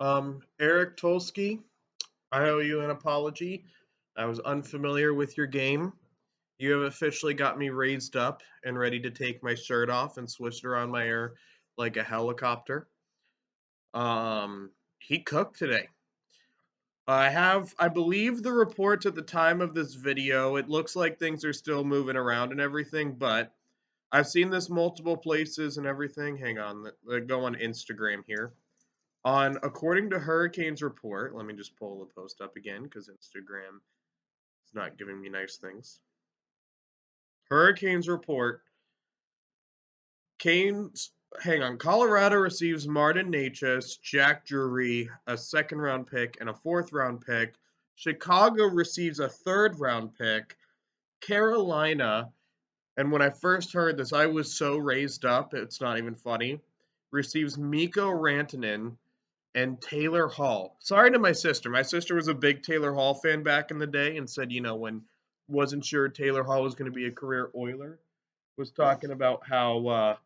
Eric Tolsky, I owe you an apology. I was unfamiliar with your game. You have officially got me raised up and ready to take my shirt off and switch it around my hair like a helicopter. He cooked today. I believe the reports at the time of this video, it looks like things are still moving around and everything, but I've seen this multiple places and everything. Hang on, go on Instagram here. According to Hurricanes report, let me just pull the post up again because Instagram is not giving me nice things. Hurricanes report, Canes, hang on, Colorado receives Martin Necas, Jack Drury, a second round pick, and a fourth round pick. Chicago receives a third round pick. Carolina, and when I first heard this, I was so raised up, it's not even funny, receives Mikko Rantanen and Taylor Hall. Sorry to my sister. My sister was a big Taylor Hall fan back in the day and said, when wasn't sure Taylor Hall was going to be a career Oiler, was talking about how,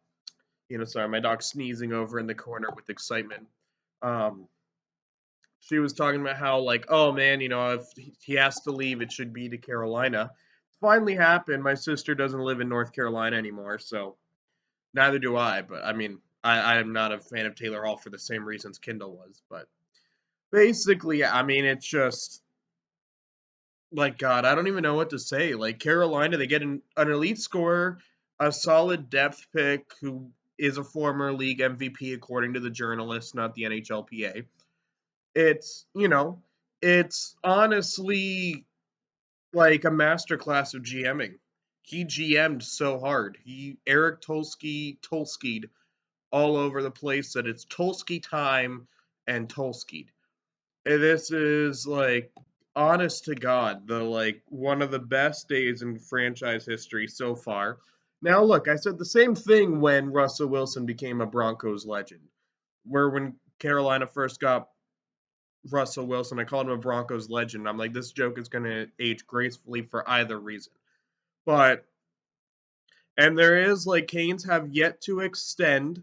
sorry, my dog's sneezing over in the corner with excitement. Um, she was talking about how, like, oh man, if he has to leave, it should be to Carolina. Finally happened. My sister doesn't live in North Carolina anymore, so neither do I. But I mean, I am not a fan of Taylor Hall for the same reasons Kendall was. But basically, yeah, I mean, it's just like God. I don't even know what to say. Like Carolina, they get an elite scorer, a solid depth pick who is a former league MVP according to the journalists, not the NHLPA. It's it's honestly like a masterclass of GMing. He GM'd so hard. Eric Tolskied all over the place that it's Tolsky time and Tolskied. And this is like honest to God, the like one of the best days in franchise history so far. Now look, I said the same thing when Russell Wilson became a Broncos legend. Where when Carolina first got Russell Wilson, I called him a Broncos legend. I'm like, this joke is gonna age gracefully for either reason. But and there is like Canes have yet to extend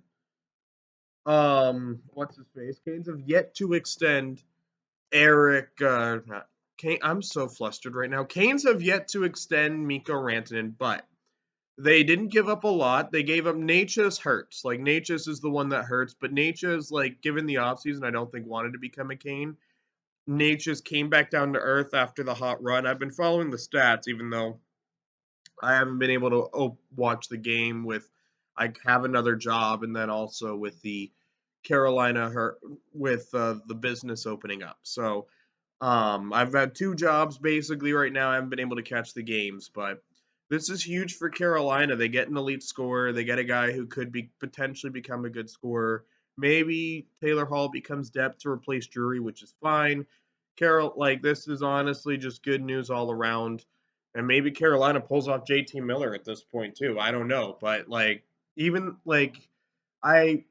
what's his face? Canes have yet to extend Eric, I'm so flustered right now. Canes have yet to extend Mikko Rantanen, but they didn't give up a lot. They gave up Natchez hurts. Like, Natchez is the one that hurts, but Natchez, like, given the offseason, I don't think wanted to become a Cane. Natchez came back down to earth after the hot run. I've been following the stats, even though I haven't been able to watch the game with, I have another job, and then also with the Carolina, with the business opening up. So, I've had two jobs basically right now. I haven't been able to catch the games, but this is huge for Carolina. They get an elite scorer. They get a guy who could be potentially become a good scorer. Maybe Taylor Hall becomes depth to replace Drury, which is fine. This is honestly just good news all around. And maybe Carolina pulls off JT Miller at this point too. I don't know, but like even like I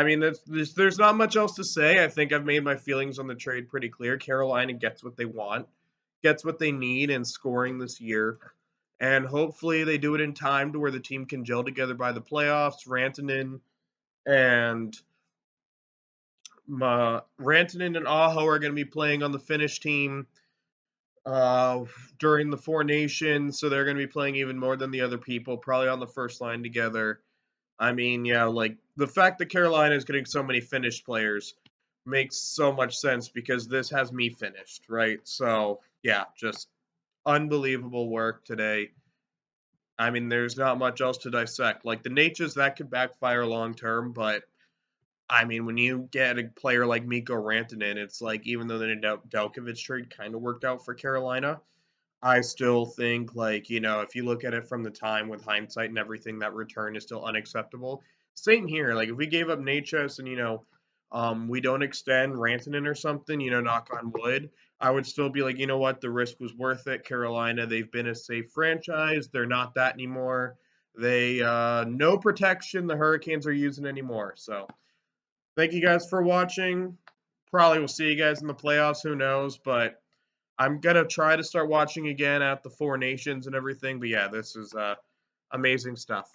mean, there's not much else to say. I think I've made my feelings on the trade pretty clear. Carolina gets what they want, gets what they need in scoring this year, and hopefully they do it in time to where the team can gel together by the playoffs. And Rantanen and Aho are going to be playing on the Finnish team uh, during the Four Nations, so they're going to be playing even more than the other people, probably on the first line together. I mean, yeah, like the fact that Carolina is getting so many finished players makes so much sense because this has me finished, right? So, yeah, just unbelievable work today. I mean, there's not much else to dissect. Like the natures that could backfire long term, but I mean, when you get a player like Mikko Rantanen, it's like even though the Delkovich trade kind of worked out for Carolina, I still think, like, if you look at it from the time with hindsight and everything, that return is still unacceptable. Same here. Like, if we gave up Natchez and, we don't extend Rantanen or something, knock on wood, I would still be like, you know what, the risk was worth it. Carolina, they've been a safe franchise. They're not that anymore. No protection the Hurricanes are using anymore. So, thank you guys for watching. Probably will see you guys in the playoffs. Who knows? But I'm gonna try to start watching again at the Four Nations and everything. But yeah, this is amazing stuff.